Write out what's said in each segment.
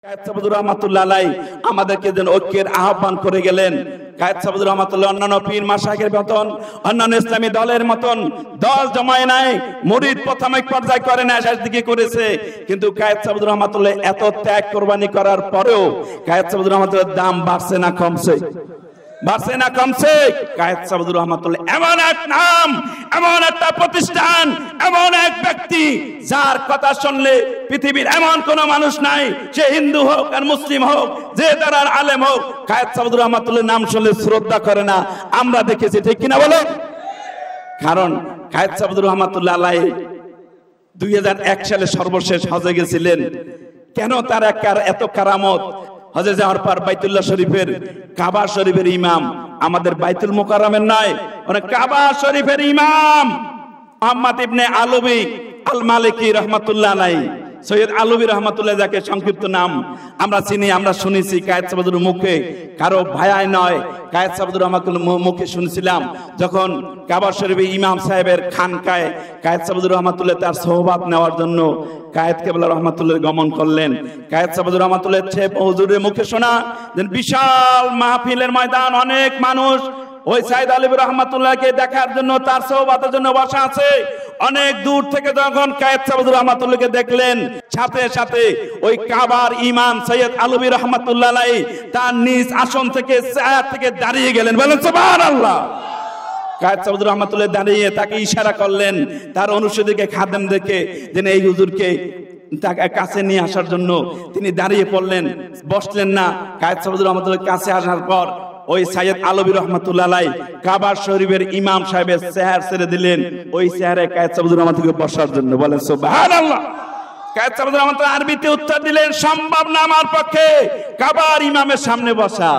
Quaid সাহেব রহমাতুল্লাহ আলাইহি আমাদেরকে যেন ঐক্যের আহ্বান করে গেলেন। কায়েদ সাহেব রহমাতুল্লাহ অন্যান্য পীর মাশায়েখের মতন, অন্যান্য ইসলামী দলের মতন দল জমায় নাই, মুরিদ প্রাথমিক পর্যায়ে করে না, শেষ দিকে করেছে। কিন্তু কায়েদ সাহেব রহমাতুল্লাহ এত ত্যাগ কোরবানি করার পরেও কায়েদ সাহেব রহমাতুল্লাহর দাম বাড়ছে না কমছে? বাড়ছে না কমছে? কায়েদ সাহেব রহমাতুল্লাহ এমন এক নাম, এমন একটা প্রতিষ্ঠান, এমন এক ব্যক্তি যার কথা শুনলে পৃথিবীর এমন কোন মানুষ নাই, সে হিন্দু হোক আর মুসলিম হোক, যে তার আলেম হোক, কায়েদ সাহেব রহমাতুল্লাহ নাম শুনলে শ্রদ্ধা করে না। আমরা দেখেছি, ঠিক কিনা বলো? কারণ কায়েদ সাহেব রহমাতুল্লাহ আলাইহি 2001 সালে সর্বশেষ হজে গেছিলেন। কেন তার এত কারামত? হজে যাওয়ার পর বাইতুল্লাহ শরীফের, কাবা শরীফের ইমাম, আমাদের বাইতুল মুকাররমের নয়, মানে কাবা শরীফের ইমাম মুহাম্মদ ইবনে আলবী আল মালিকি রাহমাতুল্লাহ আলাইহি, সৈয়দ আলবী রাহমাতুল্লাহ, যাকে সংক্ষিপ্ত নাম আমরা চিনি, আমরা শুনেছি কায়েদ সাহেবের মুখে, কারো ভায়ায় নয়, কায়েদ সাহেবের রহমাতুল্লাহ মুখে শুনছিলাম যখন কাবা শরীফের ইমাম সাহেবের খানকায় কায়েদ সাহেবের রহমাতুল্লাহ তার সোহবাত নেওয়ার জন্য কায়েদ কেবলা রহমাতুল্লাহ গমন করলেন। কায়েদ সাহেবের রহমাতুল্লাহ হুজুরের মুখে শোনা বিশাল মাহফিলের ময়দান, অনেক মানুষ ওই সাইদ আলী রহমাতুল্লাহকে দেখার জন্য, তার সোহবাতের জন্য বসা আছে। অনেক দূর থেকে যখন কায়েদ সাহেব রহমাতুল্লাহকে দেখলেন, সাথে সাথে ওই কাবার ইমাম সৈয়দ আলবী রহমাতুল্লাহ আলাইহি তার নিজ আসন থেকে, চেয়ার থেকে দাঁড়িয়ে গেলেন। বলেন সুবহানাল্লাহ। কায়েদ সাহেব রহমাতুল্লাহ দাঁড়িয়ে তাকে ইশারা করলেন, তার অনুসারীদেরকে, খাদেমদেরকে, যেন এই হুজুরকে তাকে কাছে নিয়ে আসার জন্য তিনি দাঁড়িয়ে পড়লেন, বসলেন না। কায়েদ সাহেব রহমাতুল্লাহ কাছে আসার পর ওই সাইয়্যিদ আলবী রাহমাতুল্লাহ আলাইহি কাবা শরীফের ইমাম সাহেবের চেয়ার ছেড়ে দিলেন, ওই চেয়ারে কায়েদ সাহেব রহমাতুল্লাহকে বসার জন্য। বলেন সুবহানাল্লাহ। কায়েদ সাহেব রহমাতুল্লাহ আরবিতে উত্তর দিলেন, সম্ভব না আমার পক্ষে কাবার ইমামের সামনে বসা,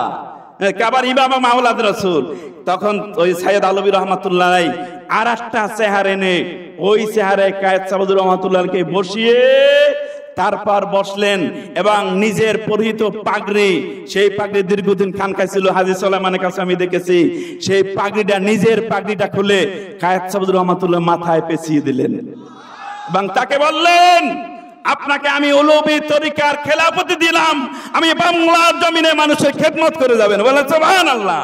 কাবার ইমাম মাওলাদ রাসূল। তখন ওই সাইয়্যিদ আলবী রাহমাতুল্লাহ আলাইহি আরেকটা চেয়ার এনে ওই চেয়ারে কায়েদ সাহেব রহমাতুল্লাহকে বসিয়ে তারপর বসলেন এবং নিজের পরিহিত পাগড়ি, সেই পাগড়ি দীর্ঘদিন খানকায় ছিল, হাজী সুলাইমানের কাছে আমি দেখেছি, সেই পাগড়িটা, নিজের পাগড়িটা খুলে কায়েদ সাহেব রহমাতুল্লাহ মাথায় পেঁচিয়ে দিলেন এবং তাকে বললেন, আপনাকে আমি উলুবী তরিকার খেলাফতি দিলাম, আমি বাংলার জমিনে মানুষের খেদমত করে যাবেন। বলেন সুবহানাল্লাহ।